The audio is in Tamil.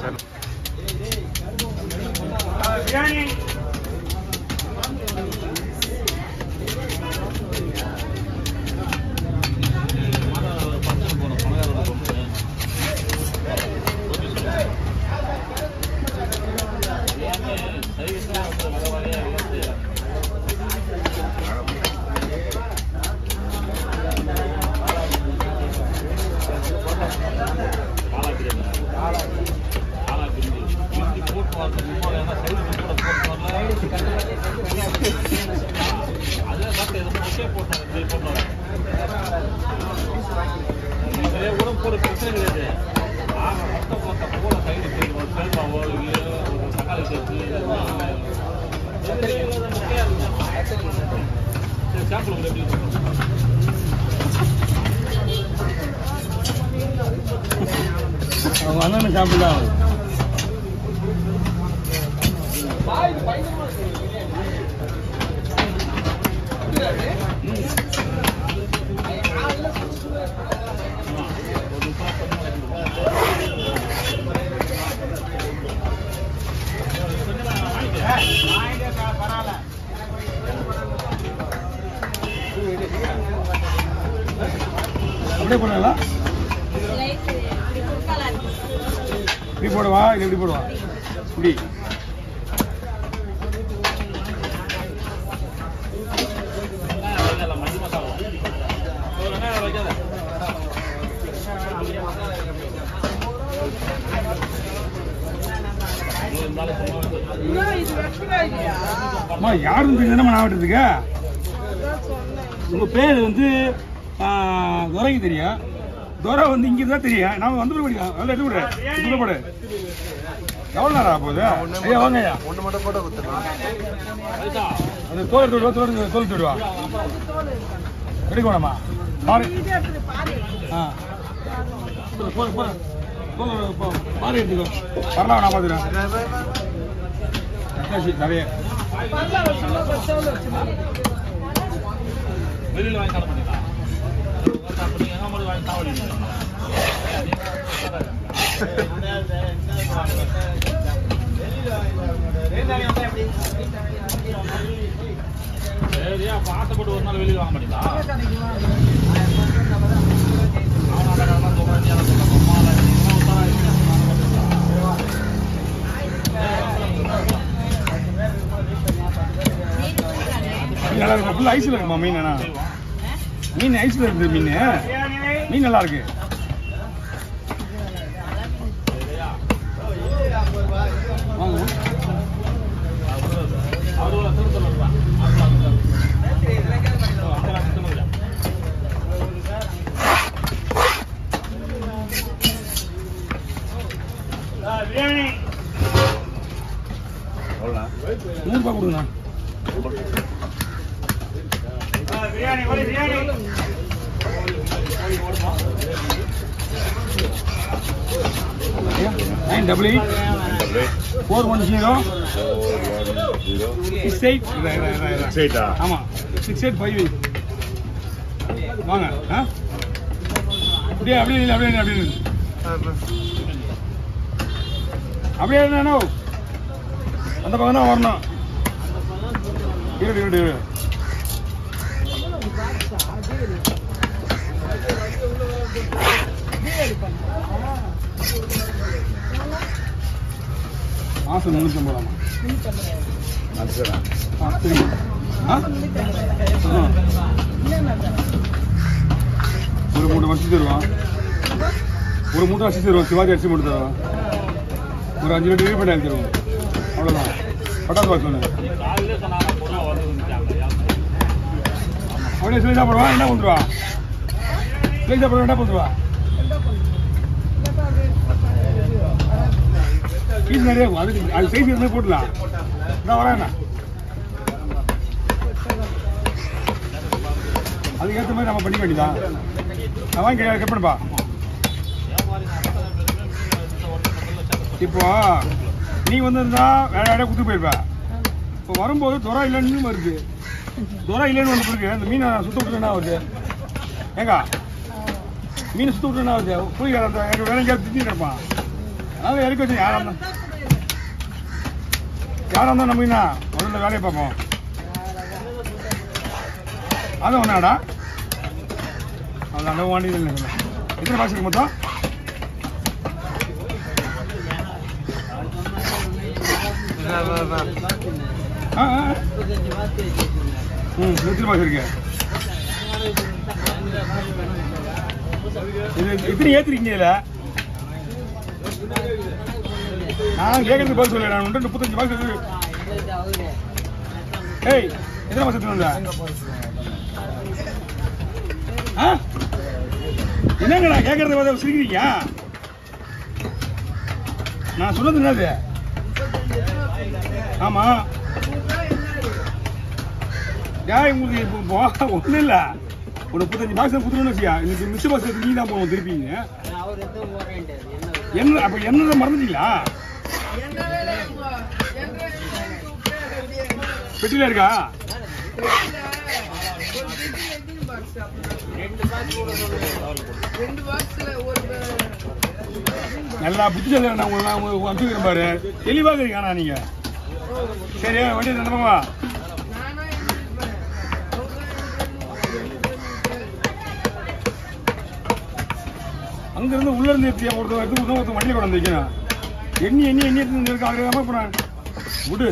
சரி. அவங்க அண்ணன் சாப்பிடலாம். அப்படியே பண்ணலாம். இப்படி போடுவா இல்லை இப்படி போடுவா? இப்படி அம்மா யாரும் தெரியுதுமா நாவட்டத்துக்கு? உங்க பேர் வந்து துரைக்கு தெரியும். துரை வந்து இங்கே தான் தெரியும். நாம வந்து படிக்கலாம். நல்லா எடுத்து விடு. இது போடு. எவ்வளோ நேரம் ஆக போகுது? ஐயா வாங்க ஐயா. ஒன்று மட்டும் போட்டோ கொடுத்துருவா. அது தோல் எடுத்து விடுவா. தோல் விடுவா. எடுக்க வேணாமா? பாரு. பாரு எடுத்துக்கோ. வரலாம் நான் பார்த்துக்கிறேன். நிறைய வெளியில் வாங்கி சாப்பிட பண்ணிக்கலாம். சரியா ஆசைப்பட்டு ஒரு நாள் வெளியில் வாங்க மாட்டீங்களா? நல்லா இருக்கும். ஃபுல் ஐஸில் இருக்குமா மீன்? என்ன மீன் ஐஸில் இருக்குது. மீன் நல்லா இருக்கு. வாங்க ₹100 கொடுங்கண்ணா. பிரியாணி 988-410-68. ஆமா 685. வாங்க. அப்படியே என்ன அந்த பக்கம் தான் வரணும். இரு மாசம் 350. ஒரு மூட்டை வச்சு தருவான். ஒரு மூட்டை அரிசி தருவோம். சிவாஜி அரிசி மூட்டை தருவான். ஒரு 5 லிட்டர் டெலிவரி பண்ணி தருவோம். அவ்வளோதான். பட்டாசு பாக்ஸ் ஒன்று அப்படியே சொல்லி சாப்பிடுவா. என்ன பண்ணுவா? சொல்லி சாப்பிடுவா. என்ன பண்ணுவா? பீஸ் நிறைய இருக்கும். அது சைஸ் இருந்தால் போட்டுலாம். நான் வரேண்ணா. அதுக்கேற்ற மாதிரி நம்ம பண்ணிக்க வேண்டியதான். நான் வாங்கி கட் பண்ணுப்பா. இப்போ நீ வந்திருந்தா வேற வேலையாக குத்து போயிருப்ப. இப்போ வரும்போது துறை இல்லைன்னு வருது. துறை இல்லைன்னு ஒன்று இருக்கு. அந்த மீனை சுத்த விட்டுனா வருது. ஏங்கா மீன் சுத்த விட்டு என்ன ஆகுது புளிக்கார அந்த வேலை எங்கேயாவது திட்டிட்டு இருப்பான் அதனால இறக்கி வச்சு யாராக இருந்தால் நம்ம என்ன முதல்ல வேலையை பார்ப்போம் அது ஒன்றாடா அது அந்த வாண்டி இல்லை எத்தனை பாக்ஸ் இருக்கு மொத்தம் எத்தனை பாக்ஸ் இருக்கு எத்தனை ஏத்துறீங்க இதுல நான் கேட்கறதுக்கு பதில் சொல்ல நான் 35 பாக்ஸ் ஏய் எத்தனை பாக்ஸ் எடுத்து வந்த என்னங்க நான் கேட்கறது பதில் சிரிக்கிறீங்க நான் சொன்னது என்னது ஆமா ஏன் உங்களுக்கு ஒன்றும் இல்லை ஒரு 35 பாக்ஸ் குத்துறோன்னு வச்சியா இன்னைக்கு மிச்ச பாக்ஸ் நீ தான் போகணும் திருப்பிங்க என்ன அப்ப என்ன மறந்துட்டீங்களா பெட்டில இருக்கா நல்லா புத்தி சொல்ல நான் உங்களுக்கு அனுப்பிக்கிறேன் பாரு தெளிவாக இருக்கா நீங்க சரி வண்டி நம்பமா அங்கிருந்து உள்ள இருந்து எடுத்து ஒருத்தர் வண்டியை கொண்டு வந்து வைக்கணும் எண்ணி எடுத்து இருக்காங்க இப்போ நான் விடு